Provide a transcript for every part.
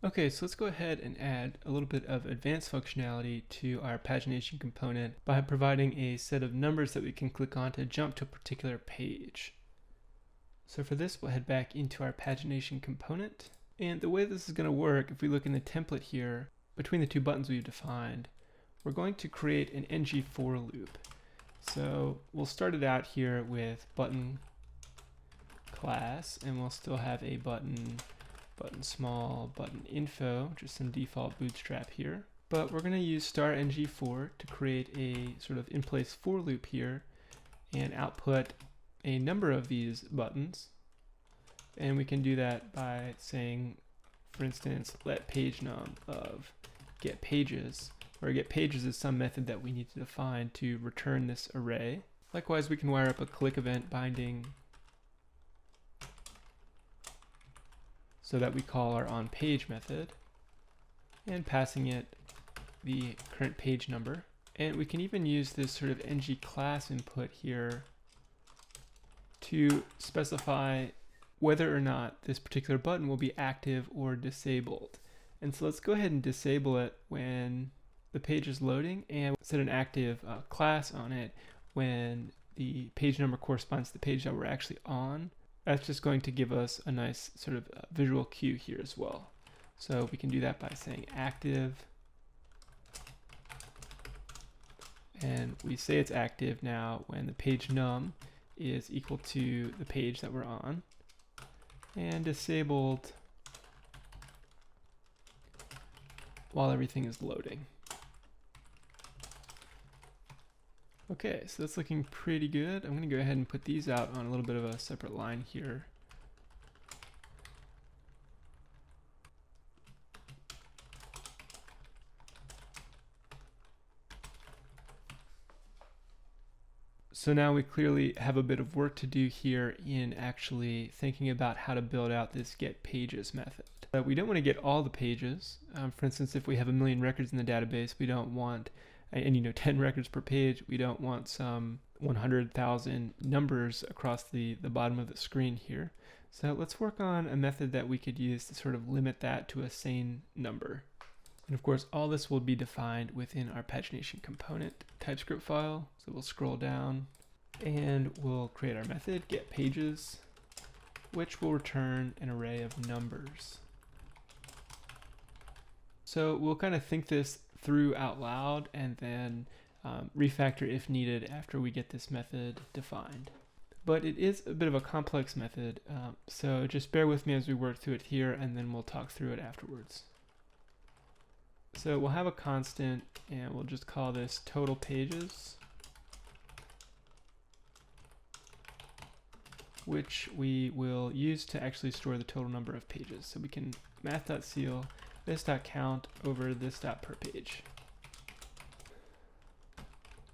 Okay, so let's go ahead and add a little bit of advanced functionality to our pagination component by providing a set of numbers that we can click on to jump to a particular page. So for this, we'll head back into our pagination component. And the way this is going to work, if we look in the template here, between the two buttons we've defined, we're going to create an ng for loop. So we'll start it out here with button class, and we'll still have a button small, button info, just some default bootstrap here. But we're going to use *ng4 to create a sort of in-place for loop here and output a number of these buttons. And we can do that by saying, for instance, let page num of get pages, where get pages is some method that we need to define to return this array. Likewise, we can wire up a click event binding so that we call our onPage method and passing it the current page number. And we can even use this sort of ng class input here to specify whether or not this particular button will be active or disabled. And so let's go ahead and disable it when the page is loading, and set an active class on it when the page number corresponds to the page that we're actually on. That's just going to give us a nice sort of visual cue here as well. So we can do that by saying active, and we say it's active now when the page num is equal to the page that we're on, and disabled while everything is loading. Okay, so that's looking pretty good. I'm going to go ahead and put these out on a little bit of a separate line here. So now we clearly have a bit of work to do here in actually thinking about how to build out this get pages method. We don't want to get all the pages. For instance, if we have 1 million records in the database, we don't want, and 10 records per page, we don't want some 100,000 numbers across the bottom of the screen here. So let's work on a method that we could use to sort of limit that to a sane number. And of course, all this will be defined within our pagination component TypeScript file. So we'll scroll down and we'll create our method get pages, which will return an array of numbers. So we'll kind of think this through out loud and then refactor if needed after we get this method defined. But it is a bit of a complex method, so just bear with me as we work through it here, and then we'll talk through it afterwards. So we'll have a constant, and we'll just call this total pages, which we will use to actually store the total number of pages. So we can math.ceil this.count over this.perPage.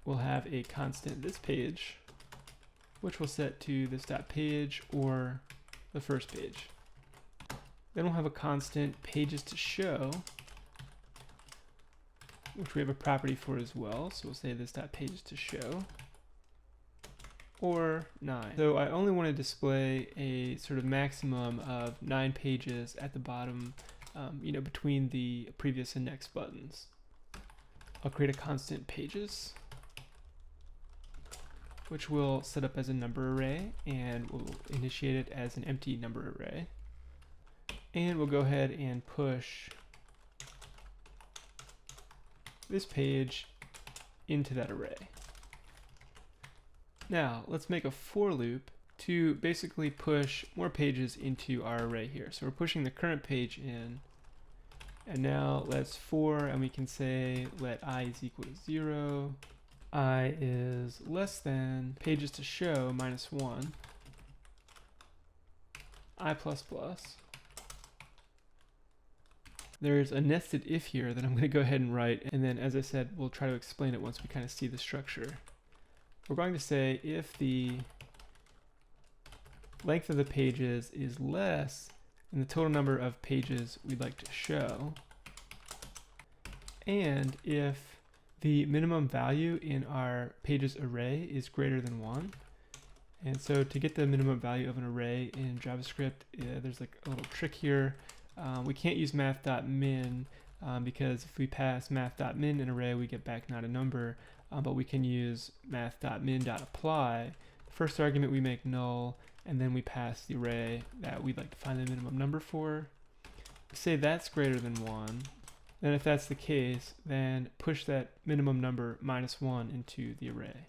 We'll have a constant this page, which we'll set to this.page or the first page. Then we'll have a constant pages to show, which we have a property for as well. So we'll say this.pages to show, or 9. So I only want to display a sort of maximum of 9 pages at the bottom, between the previous and next buttons. I'll create a constant pages, which we'll set up as a number array, and we'll initiate it as an empty number array. And we'll go ahead and push this page into that array. Now let's make a for loop to basically push more pages into our array here. So we're pushing the current page in, and now let's for, and we can say let I is equal to 0, I is less than pages to show minus 1, I++. There's a nested if here that I'm going to go ahead and write, and then as I said, we'll try to explain it once we kind of see the structure. We're going to say if the length of the pages is less than the total number of pages we'd like to show, and if the minimum value in our pages array is greater than 1. And so to get the minimum value of an array in JavaScript, there's like a little trick here. We can't use math.min because if we pass math.min an array, we get back not a number, but we can use math.min.apply. The first argument we make null, and then we pass the array that we'd like to find the minimum number for. Say that's greater than 1. Then if that's the case, then push that minimum number -1 into the array.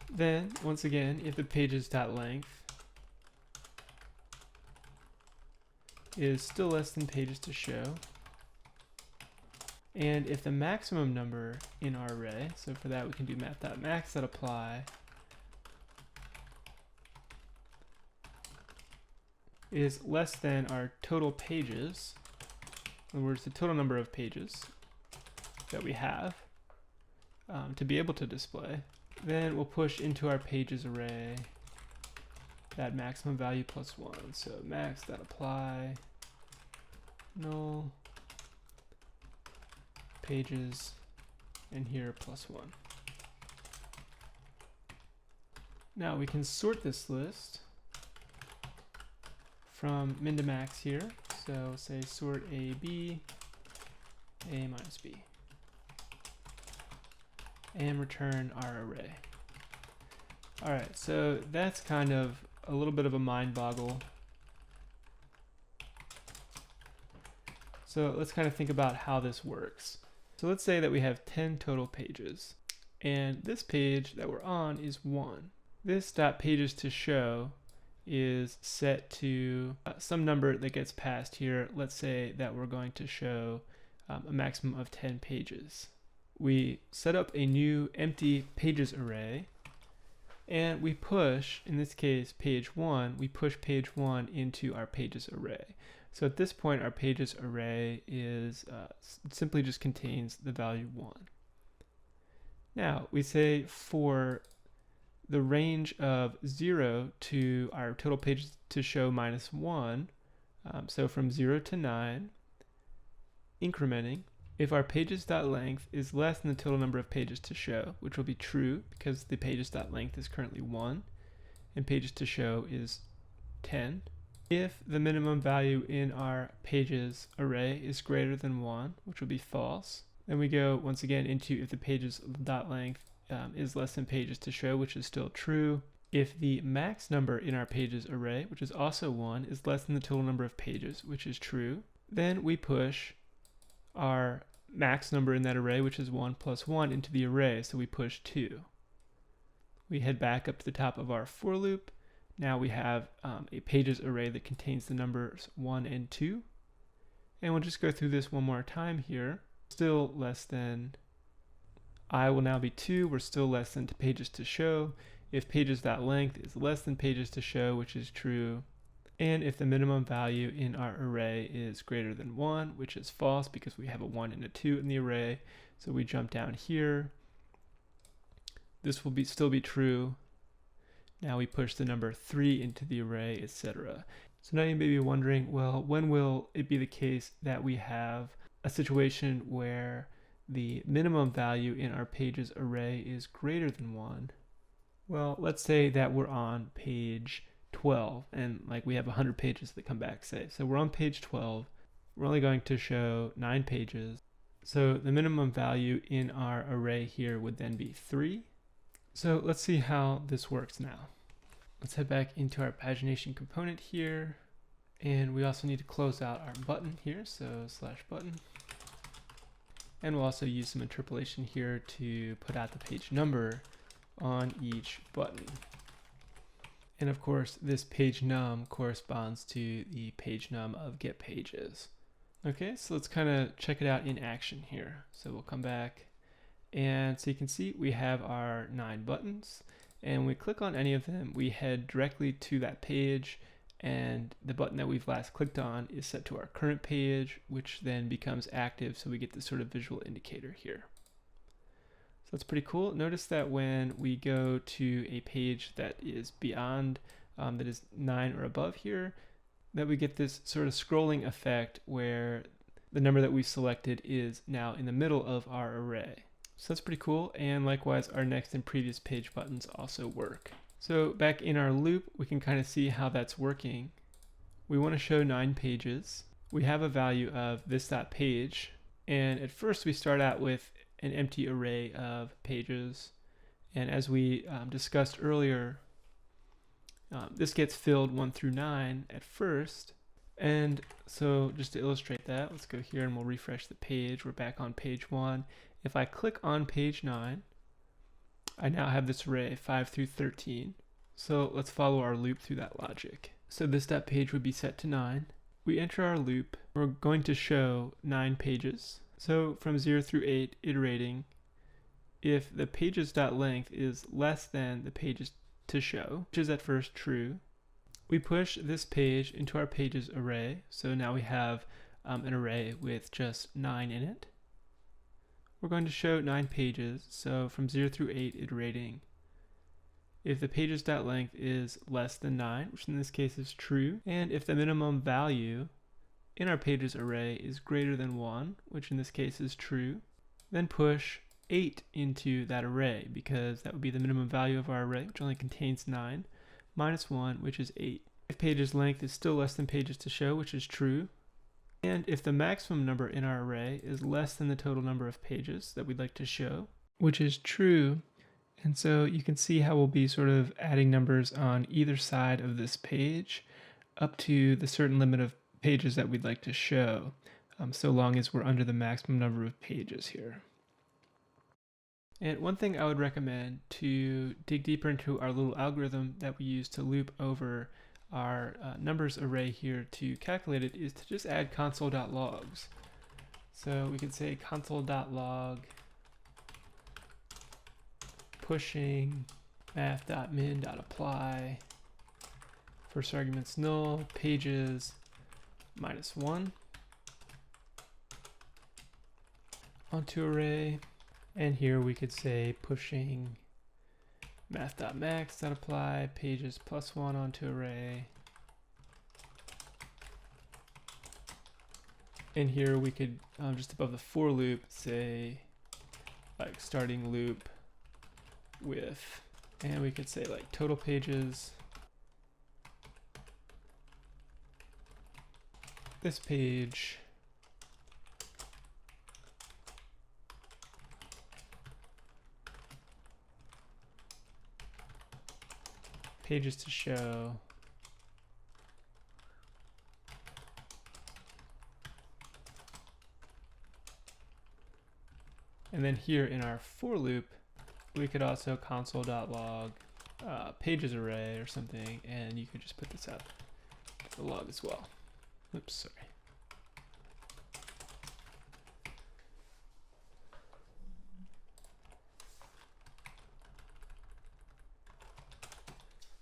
Then, once again, if the pages.length is still less than pages to show, and if the maximum number in our array, so for that we can do math.max.apply, is less than our total pages, in other words, the total number of pages that we have to be able to display, then we'll push into our pages array that maximum value +1. So max.apply null pages, and here +1. Now we can sort this list from min to max here. So say sort A, B, A minus B, and return our array. All right, so that's kind of a little bit of a mind boggle. So let's kind of think about how this works. So let's say that we have 10 total pages, and this page that we're on is 1. This .pages to show is set to some number that gets passed here. Let's say that we're going to show a maximum of 10 pages. We set up a new empty pages array, and we push, in this case page 1, we push page 1 into our pages array. So at this point our pages array is simply just contains the value 1. Now we say for the range of 0 to our total pages to show -1, so from 0 to 9, incrementing, if our pages.length is less than the total number of pages to show, which will be true because the pages.length is currently 1 and pages to show is 10. If the minimum value in our pages array is greater than 1, which will be false, then we go once again into if the pages.length is less than pages to show, which is still true. If the max number in our pages array, which is also 1, is less than the total number of pages, which is true, then we push our max number in that array, which is 1 plus 1, into the array, so we push 2. We head back up to the top of our for loop. Now we have a pages array that contains the numbers 1 and 2. And we'll just go through this one more time here. Still less than, I will now be 2. We're still less than pages to show. If pages.length is less than pages to show, which is true, and if the minimum value in our array is greater than 1, which is false because we have a 1 and a 2 in the array, so we jump down here. This will still be true. Now we push the number 3 into the array, etc. So now you may be wondering, well, when will it be the case that we have a situation where the minimum value in our pages array is greater than 1? Well, let's say that we're on page 12 and like we have 100 pages that come back, say. So we're on page 12. We're only going to show 9 pages. So the minimum value in our array here would then be 3. So let's see how this works now. Let's head back into our pagination component here. And we also need to close out our button here, so /button. And we'll also use some interpolation here to put out the page number on each button. And of course, this page num corresponds to the page num of get pages. Okay, so let's kind of check it out in action here. So we'll come back, and so you can see we have our 9 buttons, and when we click on any of them, we head directly to that page, and the button that we've last clicked on is set to our current page, which then becomes active, so we get this sort of visual indicator here. So that's pretty cool. Notice that when we go to a page that is beyond, that is 9 or above here, that we get this sort of scrolling effect where the number that we selected is now in the middle of our array. So that's pretty cool, and likewise our next and previous page buttons also work. So back in our loop, we can kind of see how that's working. We want to show 9 pages. We have a value of this.page, and at first we start out with an empty array of pages, and as we discussed earlier, this gets filled 1 through 9 at first. And so just to illustrate that, let's go here and we'll refresh the page. We're back on page 1. If I click on page 9, I now have this array 5 through 13. So let's follow our loop through that logic. So this.page would be set to 9. We enter our loop. We're going to show 9 pages. So from 0 through 8, iterating, if the pages.length is less than the pages to show, which is at first true, we push this page into our pages array. So now we have an array with just 9 in it. We're going to show 9 pages. So from 0 through 8, iterating, if the pages.length is less than 9, which in this case is true, and if the minimum value in our pages array is greater than 1, which in this case is true, then push 8 into that array, because that would be the minimum value of our array, which only contains 9, minus 1, which is 8. If pages length is still less than pages to show, which is true, and if the maximum number in our array is less than the total number of pages that we'd like to show, which is true, and so you can see how we'll be sort of adding numbers on either side of this page up to the certain limit of pages that we'd like to show, so long as we're under the maximum number of pages here. And one thing I would recommend to dig deeper into our little algorithm that we use to loop over our numbers array here to calculate it is to just add console.logs. So we could say console.log pushing math.min.apply, first argument's null, pages -1 onto array, and here we could say pushing math.max.apply, pages +1 onto array, and here we could just above the for loop say like starting loop with, and we could say like total pages, this page, pages to show, and then here in our for loop we could also console.log pages array or something, and you could just put this out the log as well. Oops, sorry.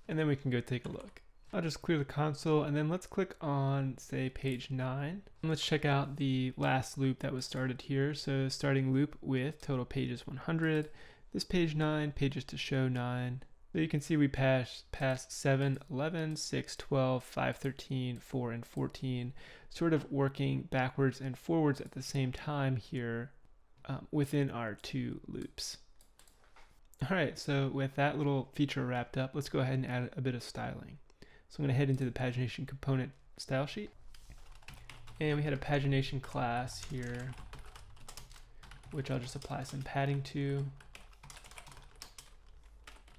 And then we can go take a look. I'll just clear the console, and then let's click on, say, page 9. And let's check out the last loop that was started here. So starting loop with total pages 100. This page 9, pages to show 9. So you can see we passed 7, 11, 6, 12, 5, 13, 4, and 14, sort of working backwards and forwards at the same time here within our 2 loops. All right, so with that little feature wrapped up, let's go ahead and add a bit of styling. So I'm going to head into the Pagination component style sheet. And we had a Pagination class here, which I'll just apply some padding to.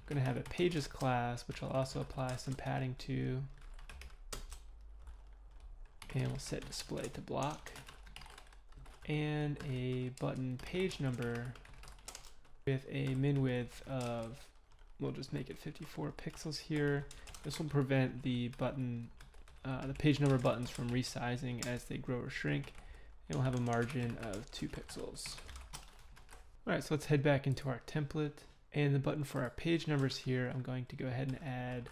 I'm going to have a pages class, which I'll also apply some padding to. And we'll set display to block. And a button page number with a min width of, we'll just make it 54 pixels here. This will prevent the button, the page number buttons from resizing as they grow or shrink. And we'll have a margin of 2 pixels. All right, so let's head back into our template. And the button for our page numbers here, I'm going to go ahead and add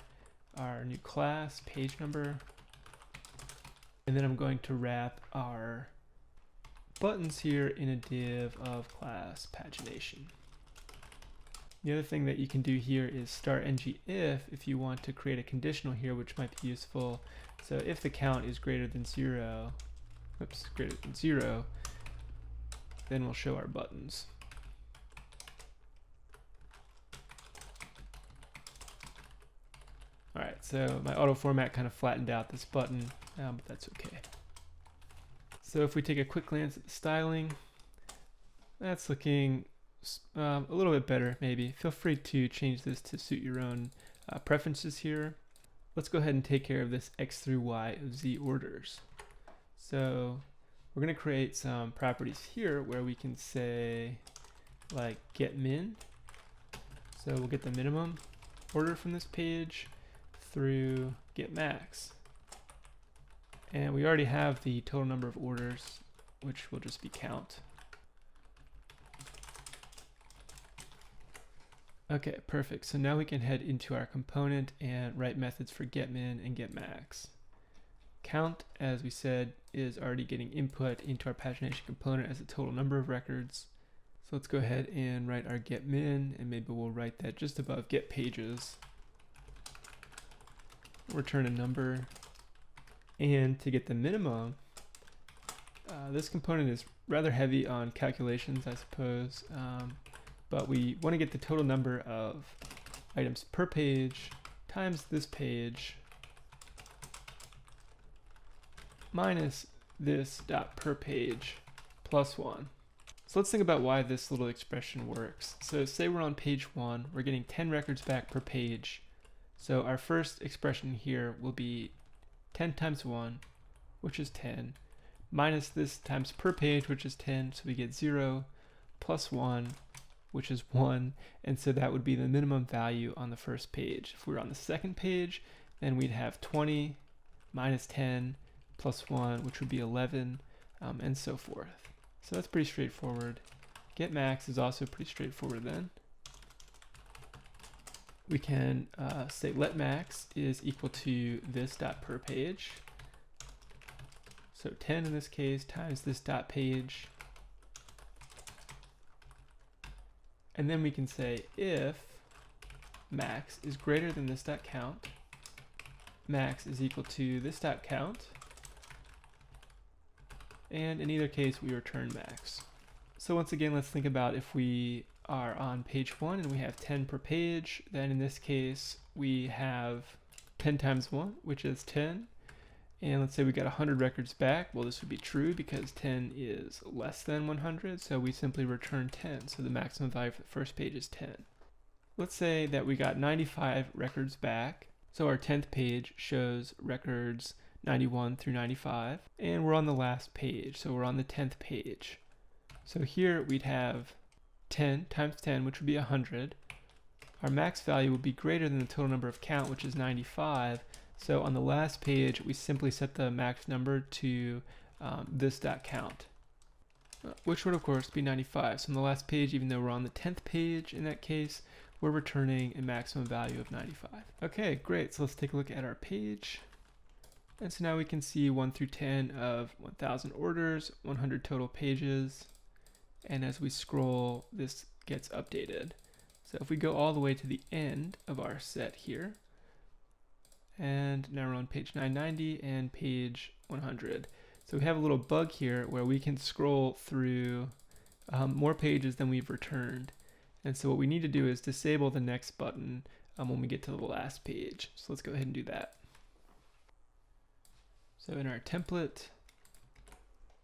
our new class, page number. And then I'm going to wrap our buttons here in a div of class pagination. The other thing that you can do here is start ng if you want to create a conditional here, which might be useful. So if the count is greater than 0, then we'll show our buttons. All right, so my auto format kind of flattened out this button, but that's okay. So if we take a quick glance at the styling, that's looking a little bit better, maybe. Feel free to change this to suit your own preferences here. Let's go ahead and take care of this x through y of z orders. So we're going to create some properties here where we can say like get min. So we'll get the minimum order from this page through get max. And we already have the total number of orders, which will just be count. Okay, perfect. So now we can head into our component and write methods for getMin and getMax. Count, as we said, is already getting input into our pagination component as a total number of records. So let's go ahead and write our getMin, and maybe we'll write that just above getPages. Return a number. And to get the minimum, this component is rather heavy on calculations, I suppose. But we want to get the total number of items per page times this page minus this dot per page plus 1. So let's think about why this little expression works. So say we're on page 1, we're getting 10 records back per page. So our first expression here will be 10 times 1, which is 10, minus this times per page, which is 10, so we get 0, plus 1, which is 1, and so that would be the minimum value on the first page. If we were on the second page, then we'd have 20 minus 10 plus 1, which would be 11, and so forth. So that's pretty straightforward. Get max is also pretty straightforward then. We can say let max is equal to this dot per page. So 10 in this case times this dot page. And then we can say if max is greater than this dot count, max is equal to this dot count, and in either case we return max. So once again, let's think about if we are on page 1 and we have 10 per page, then in this case we have 10 times 1, which is 10. And let's say we got 100 records back. Well, this would be true because 10 is less than 100, so we simply return 10. So the maximum value for the first page is 10. Let's say that we got 95 records back. So our 10th page shows records 91 through 95, and we're on the last page, so we're on the 10th page. So here we'd have 10 times 10, which would be 100. Our max value would be greater than the total number of count, which is 95. So on the last page, we simply set the max number to this dot count, which would of course be 95. So on the last page, even though we're on the 10th page in that case, we're returning a maximum value of 95. Okay, great. So let's take a look at our page. And so now we can see 1 through 10 of 1,000 orders, 100 total pages. And as we scroll, this gets updated. So if we go all the way to the end of our set here, and now we're on page 990 and page 100. So we have a little bug here where we can scroll through more pages than we've returned. And so what we need to do is disable the next button when we get to the last page. So let's go ahead and do that. So in our template,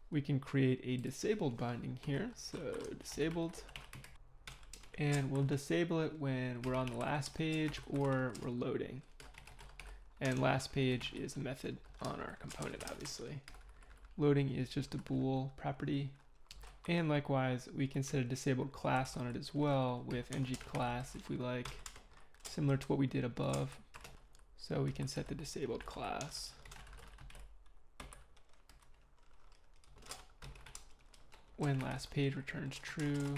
we can create a disabled binding here. So disabled, and we'll disable it when we're on the last page or we're loading. And last page is a method on our component, obviously. Loading is just a bool property. And likewise, we can set a disabled class on it as well with ngClass if we like, similar to what we did above. So we can set the disabled class. When last page returns true,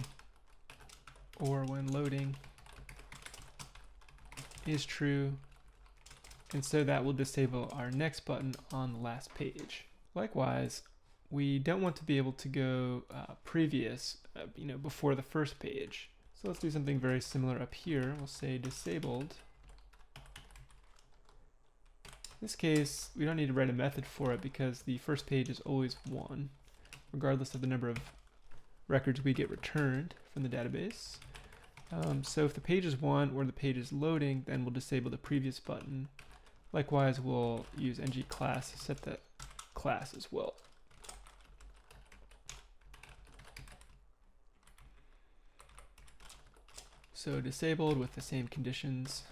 or when loading is true. And so that will disable our next button on the last page. Likewise, we don't want to be able to go previous, before the first page. So let's do something very similar up here. We'll say disabled. In this case, we don't need to write a method for it because the first page is always 1, regardless of the number of records we get returned from the database. So if the page is 1 or the page is loading, then we'll disable the previous button. Likewise, we'll use ngClass to set the class as well. So disabled with the same conditions.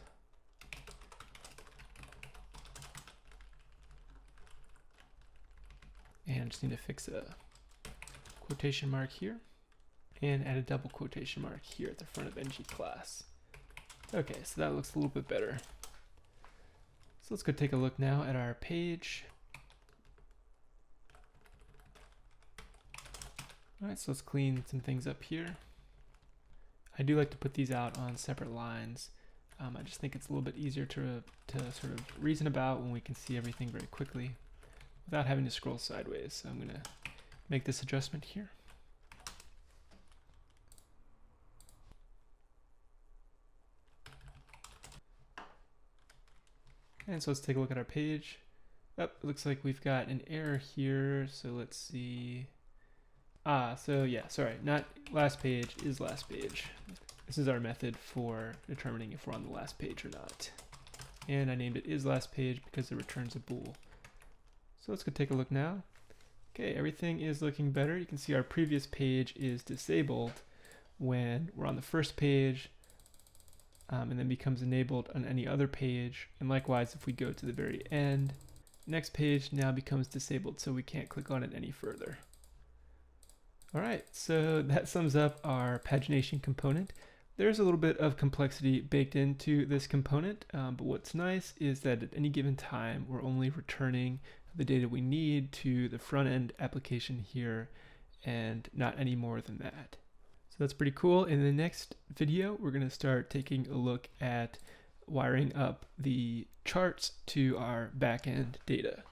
And I just need to fix a quotation mark here and add a double quotation mark here at the front of ngClass. Okay, so that looks a little bit better. So let's go take a look now at our page. All right, so let's clean some things up here. I do like to put these out on separate lines. I just think it's a little bit easier to sort of reason about when we can see everything very quickly without having to scroll sideways. So I'm going to make this adjustment here. And so let's take a look at our page. Oh, it looks like we've got an error here. So let's see. So yeah, sorry, not last page is last page. This is our method for determining if we're on the last page or not. And I named it is last page because it returns a bool. So let's go take a look now. Okay, everything is looking better. You can see our previous page is disabled when we're on the first page, and then becomes enabled on any other page. And likewise, if we go to the very end, next page now becomes disabled, so we can't click on it any further. All right, so that sums up our pagination component. There's a little bit of complexity baked into this component, but what's nice is that at any given time, we're only returning the data we need to the front end application here and not any more than that. So that's pretty cool. In the next video, we're going to start taking a look at wiring up the charts to our backend data.